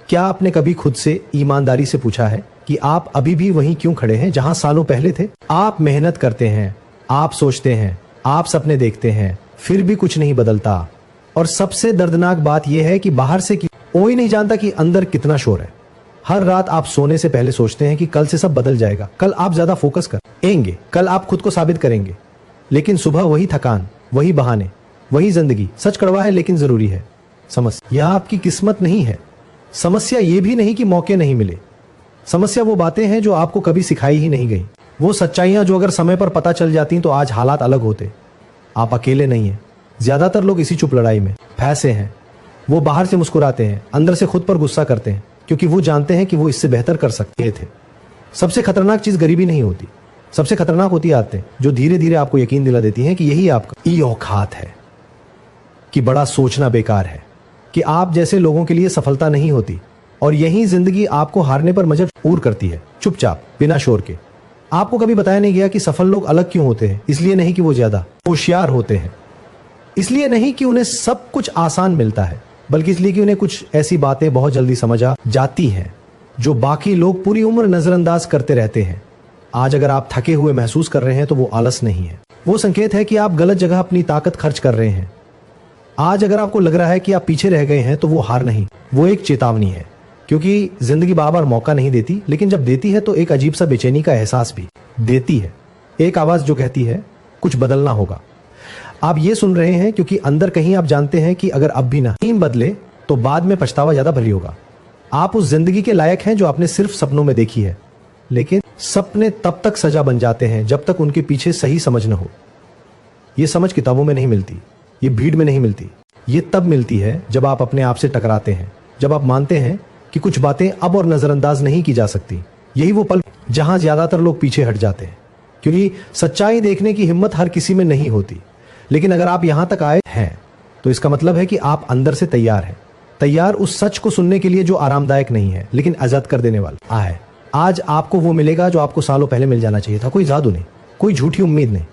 क्या आपने कभी खुद से ईमानदारी से पूछा है कि आप अभी भी वहीं क्यों खड़े हैं जहां सालों पहले थे? आप मेहनत करते हैं, आप सोचते हैं, आप सपने देखते हैं, फिर भी कुछ नहीं बदलता। और सबसे दर्दनाक बात यह है कि बाहर से कोई नहीं जानता कि अंदर कितना शोर है। हर रात आप सोने से पहले सोचते हैं कि कल से सब बदल जाएगा, कल आप ज्यादा फोकस करेंगे, कल आप खुद को साबित करेंगे। लेकिन सुबह वही थकान, वही बहाने, वही जिंदगी। सच कड़वा है लेकिन जरूरी है। समस्या यह आपकी किस्मत नहीं है। समस्या ये भी नहीं कि मौके नहीं मिले। समस्या वो बातें हैं जो आपको कभी सिखाई ही नहीं गई। वो सच्चाइयां जो अगर समय पर पता चल जाती तो आज हालात अलग होते। आप अकेले नहीं हैं। ज्यादातर लोग इसी चुप लड़ाई में फंसे हैं। वो बाहर से मुस्कुराते हैं, अंदर से खुद पर गुस्सा करते हैं, क्योंकि वो जानते हैं कि वो इससे बेहतर कर सकते थे। सबसे खतरनाक चीज गरीबी नहीं होती, सबसे खतरनाक होती आदतें जो धीरे धीरे आपको यकीन दिला देती हैं कि यही आपका ई औकात है, कि बड़ा सोचना बेकार है, कि आप जैसे लोगों के लिए सफलता नहीं होती। और यही जिंदगी आपको हारने पर मजबूर करती है, चुपचाप, बिना शोर के। आपको कभी बताया नहीं गया कि सफल लोग अलग क्यों होते हैं। इसलिए नहीं कि वो ज्यादा होशियार होते हैं, इसलिए नहीं कि उन्हें सब कुछ आसान मिलता है, बल्कि इसलिए कि उन्हें कुछ ऐसी बातें बहुत जल्दी समझ आ जाती हैं जो बाकी लोग पूरी उम्र नजरअंदाज करते रहते हैं। आज अगर आप थके हुए महसूस कर रहे हैं तो वो आलस नहीं है, वो संकेत है कि आप गलत जगह अपनी ताकत खर्च कर रहे हैं। आज अगर आपको लग रहा है कि आप पीछे रह गए हैं तो वो हार नहीं, वो एक चेतावनी है। क्योंकि जिंदगी बार बार मौका नहीं देती, लेकिन जब देती है तो एक अजीब सा बेचैनी का एहसास भी देती है। एक आवाज जो कहती है कुछ बदलना होगा। आप ये सुन रहे हैं क्योंकि अंदर कहीं आप जानते हैं कि अगर अब भी नहीं बदले तो बाद में पछतावा ज्यादा भरी होगा। आप उस जिंदगी के लायक हैं जो आपने सिर्फ सपनों में देखी है। लेकिन सपने तब तक सजा बन जाते हैं जब तक उनके पीछे सही समझ न हो। ये समझ किताबों में नहीं मिलती, ये भीड़ में नहीं मिलती। ये तब मिलती है जब आप अपने आप से टकराते हैं, जब आप मानते हैं कि कुछ बातें अब और नजरअंदाज नहीं की जा सकती। यही वो पल जहां ज्यादातर लोग पीछे हट जाते हैं, क्योंकि सच्चाई देखने की हिम्मत हर किसी में नहीं होती। लेकिन अगर आप यहां तक आए हैं तो इसका मतलब है कि आप अंदर से तैयार हैं, तैयार उस सच को सुनने के लिए जो आरामदायक नहीं है लेकिन आजाद कर देने वाला है। आज आपको वो मिलेगा जो आपको सालों पहले मिल जाना चाहिए था। कोई जादू नहीं, कोई झूठी उम्मीद नहीं,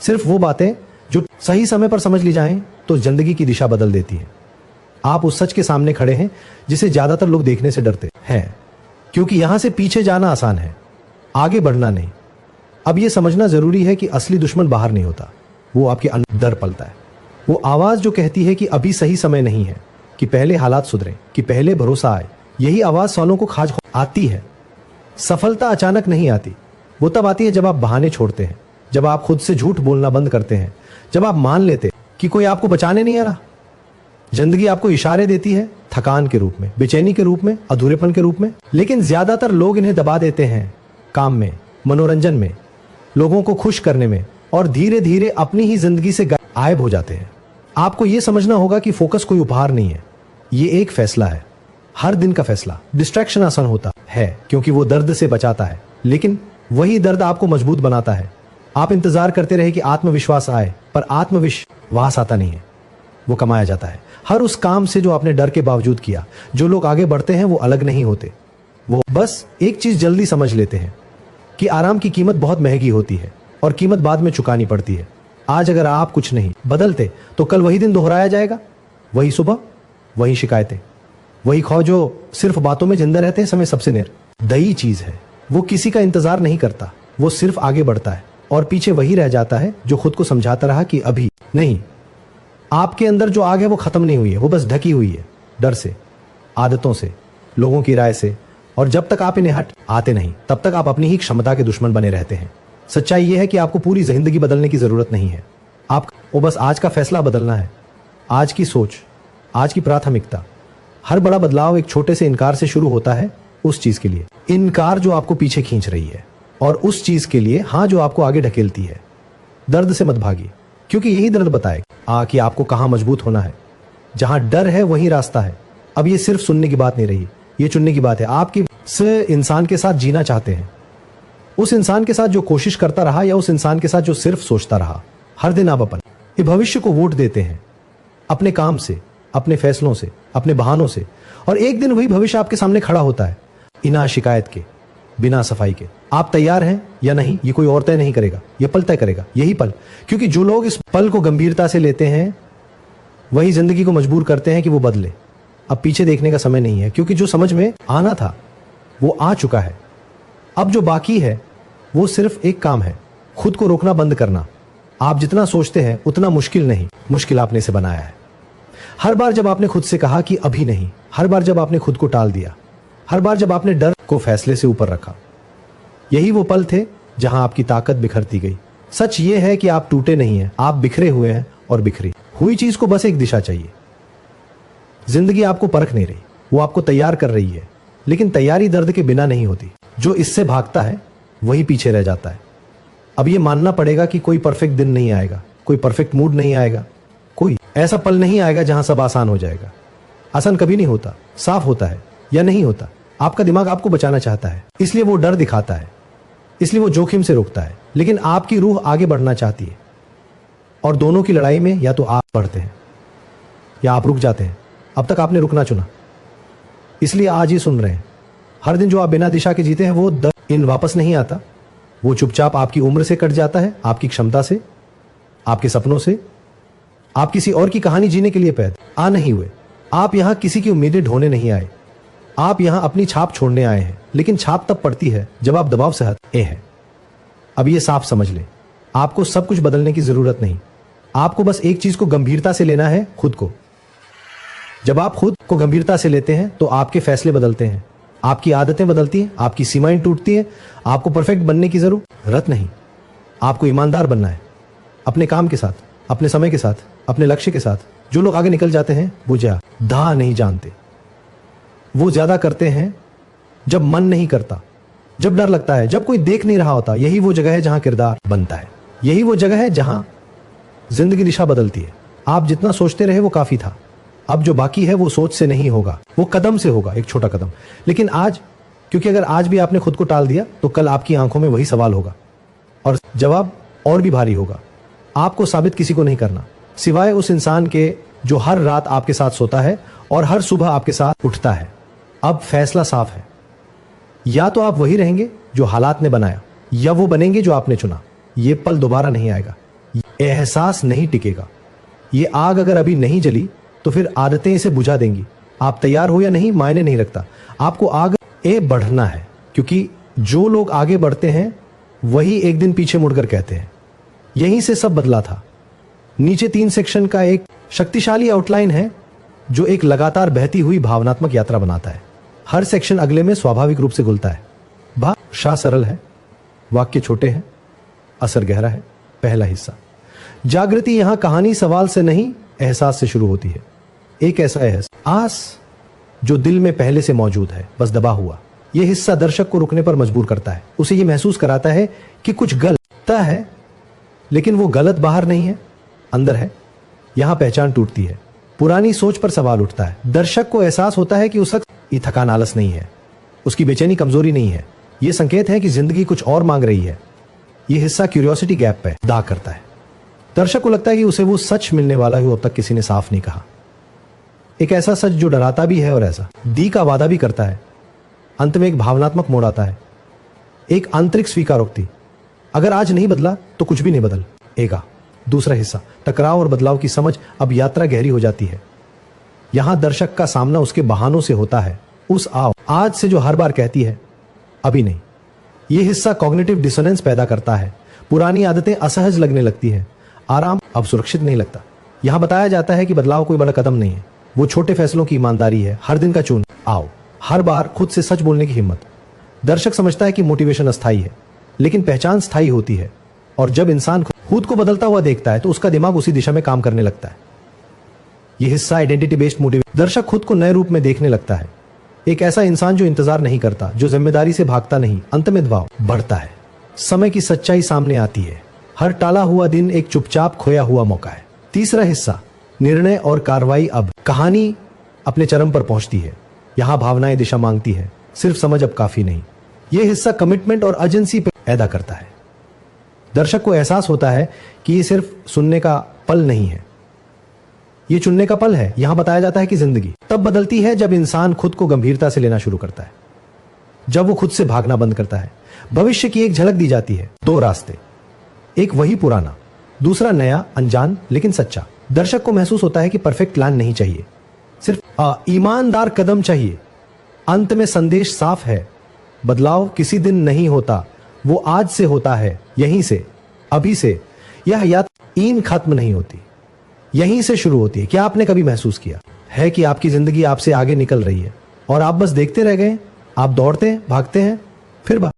सिर्फ वो बातें जो सही समय पर समझ ली जाएं तो जिंदगी की दिशा बदल देती है। आप उस सच के सामने खड़े हैं जिसे ज्यादातर लोग देखने से डरते हैं, क्योंकि यहां से पीछे जाना आसान है, आगे बढ़ना नहीं। अब यह समझना जरूरी है कि असली दुश्मन बाहर नहीं होता, वो आपके अंदर पलता है। वो आवाज जो कहती है कि अभी सही समय नहीं है, कि पहले हालात सुधरे, कि पहले भरोसा आए। यही आवाज सालों को खाज आती है। सफलता अचानक नहीं आती, वो तब आती है जब आप बहाने छोड़ते हैं, जब आप खुद से झूठ बोलना बंद करते हैं, जब आप मान लेते हैं कि कोई आपको बचाने नहीं आ रहा। जिंदगी आपको इशारे देती है, थकान के रूप में, बेचैनी के रूप में, अधूरेपन के रूप में। लेकिन ज्यादातर लोग इन्हें दबा देते हैं काम में, मनोरंजन में, लोगों को खुश करने में, और धीरे धीरे अपनी ही जिंदगी से गायब हो जाते हैं। आपको यह समझना होगा कि फोकस कोई उपहार नहीं है, ये एक फैसला है, हर दिन का फैसला। डिस्ट्रैक्शन आसान होता है क्योंकि वो दर्द से बचाता है, लेकिन वही दर्द आपको मजबूत बनाता है। आप इंतजार करते रहे कि आत्मविश्वास आए, पर आत्मविश्वास आता नहीं है, वो कमाया जाता है हर उस काम से जो आपने डर के बावजूद किया। जो लोग आगे बढ़ते हैं वो अलग नहीं होते, वो बस एक चीज जल्दी समझ लेते हैं कि आराम की कीमत बहुत महंगी होती है और कीमत बाद में चुकानी पड़ती है। आज अगर आप कुछ नहीं बदलते तो कल वही दिन दोहराया जाएगा, वही सुबह, वही शिकायतें, वही खौफ जो सिर्फ बातों में जिंदा रहते हैं। समय सबसे निर्दयी चीज है, वो किसी का इंतजार नहीं करता, वो सिर्फ आगे बढ़ता है, और पीछे वही रह जाता है जो खुद को समझाता रहा कि अभी नहीं। आपके अंदर जो आग है वो खत्म नहीं हुई है, वो बस ढकी हुई है डर से, आदतों से, लोगों की राय से। और जब तक आप इन्हें हट आते नहीं तब तक आप अपनी ही क्षमता के दुश्मन बने रहते हैं। सच्चाई यह है कि आपको पूरी जिंदगी बदलने की जरूरत नहीं है, आपको बस आज का फैसला बदलना है, आज की सोच, आज की प्राथमिकता। हर बड़ा बदलाव एक छोटे से इनकार से शुरू होता है, उस चीज के लिए इनकार जो आपको पीछे खींच रही है, और उस चीज के लिए हाँ जो आपको आगे ढकेलती है। दर्द से मत भागिए, क्योंकि यही दर्द बताएगा कि आपको कहां मजबूत होना है। जहां डर है वही रास्ता है। अब ये सिर्फ सुनने की बात नहीं रही, ये चुनने की बात है। आपकी से इंसान के साथ जीना चाहते हैं, उस इंसान के साथ जो कोशिश करता रहा, या उस इंसान के साथ जो सिर्फ सोचता रहा। हर दिन आप अपने भविष्य को वोट देते हैं, अपने काम से, अपने फैसलों से, अपने बहानों से, और एक दिन वही भविष्य आपके सामने खड़ा होता है, बिना शिकायत के, बिना सफाई के। आप तैयार हैं या नहीं ये कोई और तय नहीं करेगा, ये पल तय करेगा, यही पल। क्योंकि जो लोग इस पल को गंभीरता से लेते हैं वही जिंदगी को मजबूर करते हैं कि वो बदले। अब पीछे देखने का समय नहीं है, क्योंकि जो समझ में आना था वो आ चुका है। अब जो बाकी है वो सिर्फ एक काम है, खुद को रोकना बंद करना। आप जितना सोचते हैं उतना मुश्किल नहीं, मुश्किल आपने इसे बनाया है। हर बार जब आपने खुद से कहा कि अभी नहीं, हर बार जब आपने खुद को टाल दिया, हर बार जब आपने डर को फैसले से ऊपर रखा, यही वो पल थे जहां आपकी ताकत बिखरती गई। सच ये है कि आप टूटे नहीं हैं, आप बिखरे हुए हैं और बिखरी हुई चीज को बस एक दिशा चाहिए। जिंदगी आपको परख नहीं रही, वो आपको तैयार कर रही है, लेकिन तैयारी दर्द के बिना नहीं होती। जो इससे भागता है वही पीछे रह जाता है। अब ये मानना पड़ेगा कि कोई परफेक्ट दिन नहीं आएगा, कोई परफेक्ट मूड नहीं आएगा, कोई ऐसा पल नहीं आएगा जहां सब आसान हो जाएगा। आसान कभी नहीं होता, साफ होता है या नहीं होता। आपका दिमाग आपको बचाना चाहता है, इसलिए वो डर दिखाता है, इसलिए वो जोखिम से रोकता है। लेकिन आपकी रूह आगे बढ़ना चाहती है, और दोनों की लड़ाई में या तो आप बढ़ते हैं या आप रुक जाते हैं। अब तक आपने रुकना चुना, इसलिए आज ही सुन रहे हैं। हर दिन जो आप बिना दिशा के जीते हैं वो इन वापस नहीं आता, वो चुपचाप आपकी उम्र से कट जाता है, आपकी क्षमता से, आपके सपनों से। आप किसी और की कहानी जीने के लिए पैदा नहीं हुए। आप यहां किसी की उम्मीदें ढोने नहीं आए, आप यहां अपनी छाप छोड़ने आए हैं। लेकिन छाप तब पड़ती है जब आप दबाव से हटते हैं। अब ये साफ समझ लें, आपको सब कुछ बदलने की जरूरत नहीं, आपको बस एक चीज को गंभीरता से लेना है, खुद को। जब आप खुद को गंभीरता से लेते हैं तो आपके फैसले बदलते हैं, आपकी आदतें बदलती हैं, आपकी सीमाएं टूटती हैं। आपको परफेक्ट बनने की जरूरत नहीं, आपको ईमानदार बनना है अपने काम के साथ, अपने समय के साथ, अपने लक्ष्य के साथ। जो लोग आगे निकल जाते हैं वो दा नहीं जानते, वो ज्यादा करते हैं जब मन नहीं करता, जब डर लगता है, जब कोई देख नहीं रहा होता। यही वो जगह है जहां किरदार बनता है, यही वो जगह है जहां जिंदगी दिशा बदलती है। आप जितना सोचते रहे वो काफी था, अब जो बाकी है वो सोच से नहीं होगा, वो कदम से होगा, एक छोटा कदम। लेकिन आज, क्योंकि अगर आज भी आपने खुद को टाल दिया तो कल आपकी आंखों में वही सवाल होगा और जवाब और भी भारी होगा। आपको साबित किसी को नहीं करना, सिवाय उस इंसान के जो हर रात आपके साथ सोता है और हर सुबह आपके साथ उठता है। अब फैसला साफ है, या तो आप वही रहेंगे जो हालात ने बनाया, या वो बनेंगे जो आपने चुना। ये पल दोबारा नहीं आएगा, एहसास नहीं टिकेगा। ये आग अगर अभी नहीं जली तो फिर आदतें इसे बुझा देंगी। आप तैयार हो या नहीं मायने नहीं रखता, आपको आगे बढ़ना है। क्योंकि जो लोग आगे बढ़ते हैं वही एक दिन पीछे मुड़कर कहते हैं, यहीं से सब बदला था। नीचे 3 सेक्शन का एक शक्तिशाली आउटलाइन है जो एक लगातार बहती हुई भावनात्मक यात्रा बनाता है। हर सेक्शन अगले में स्वाभाविक रूप से घुलता है। भाषा सरल है, वाक्य छोटे हैं, असर गहरा है। पहला हिस्सा, जागृति यहां कहानी सवाल से नहीं एहसास से शुरू होती है। एक ऐसा एहसास जो दिल में पहले से मौजूद है, बस दबा हुआ। यह हिस्सा दर्शक को रुकने पर मजबूर करता है, उसे यह महसूस कराता है कि कुछ गलत है, लेकिन वो गलत बाहर नहीं है, अंदर है। यहां पहचान टूटती है, पुरानी सोच पर सवाल उठता है। दर्शक को एहसास होता है कि उस वक्त ये थकान आलस नहीं है, उसकी बेचैनी कमजोरी नहीं है, यह संकेत है कि जिंदगी कुछ और मांग रही है। यह हिस्सा क्यूरियोसिटी गैप पे दाग करता है। दर्शक को लगता है कि उसे वो सच मिलने वाला है जो अब तक किसी ने साफ नहीं कहा। एक ऐसा सच जो डराता भी है और ऐसा दी का वादा भी करता है। अंत में एक भावनात्मक मोड़ आता है, एक आंतरिक स्वीकारोक्ति, अगर आज नहीं बदला तो कुछ भी नहीं बदलेगा। दूसरा हिस्सा, टकराव और बदलाव की समझ। अब यात्रा गहरी हो जाती है। यहां दर्शक का सामना उसके बहानों से होता है, उस आज से जो हर बार कहती है अभी नहीं। यह हिस्सा कॉग्निटिव डिसोनेंस पैदा करता है। पुरानी आदतें असहज लगने लगती है, आराम अब सुरक्षित नहीं लगता। यहां बताया जाता है कि बदलाव कोई बड़ा कदम नहीं है, वो छोटे फैसलों की ईमानदारी है, हर दिन का चुन आओ, हर बार खुद से सच बोलने की हिम्मत। दर्शक समझता है कि मोटिवेशन अस्थायी है, लेकिन पहचान स्थायी होती है। और जब इंसान खुद को बदलता हुआ देखता है तो उसका दिमाग उसी दिशा में काम करने लगता है। यह हिस्सा आइडेंटिटी बेस्ड मोटिवेशन। दर्शक खुद को नए रूप में देखने लगता है, एक ऐसा इंसान जो इंतजार नहीं करता, जो जिम्मेदारी से भागता नहीं, अंत में दबाव बढ़ता है। समय की सच्चाई सामने आती है, हर टाला हुआ दिन एक चुपचाप खोया हुआ मौका है। तीसरा हिस्सा, निर्णय और कार्रवाई। अब कहानी अपने चरम पर पहुंचती है, यहां भावनाएं दिशा मांगती है, सिर्फ समझ अब काफी नहीं। यह हिस्सा कमिटमेंट और एजेंसी पैदा करता है। दर्शक को एहसास होता है कि यह सिर्फ सुनने का पल नहीं है, यह चुनने का पल है। यहां बताया जाता है कि जिंदगी तब बदलती है जब इंसान खुद को गंभीरता से लेना शुरू करता है, जब वो खुद से भागना बंद करता है। भविष्य की एक झलक दी जाती है, 2 रास्ते, एक वही पुराना, दूसरा नया, अनजान लेकिन सच्चा। दर्शक को महसूस होता है कि परफेक्ट प्लान नहीं चाहिए, सिर्फ ईमानदार कदम चाहिए। अंत में संदेश साफ है, बदलाव किसी दिन नहीं होता, वो आज से होता है, यहीं से, अभी से। यह यात्रा खत्म नहीं होती, यहीं से शुरू होती है। क्या आपने कभी महसूस किया है कि आपकी जिंदगी आपसे आगे निकल रही है और आप बस देखते रह गए? आप दौड़ते हैं, भागते हैं, फिर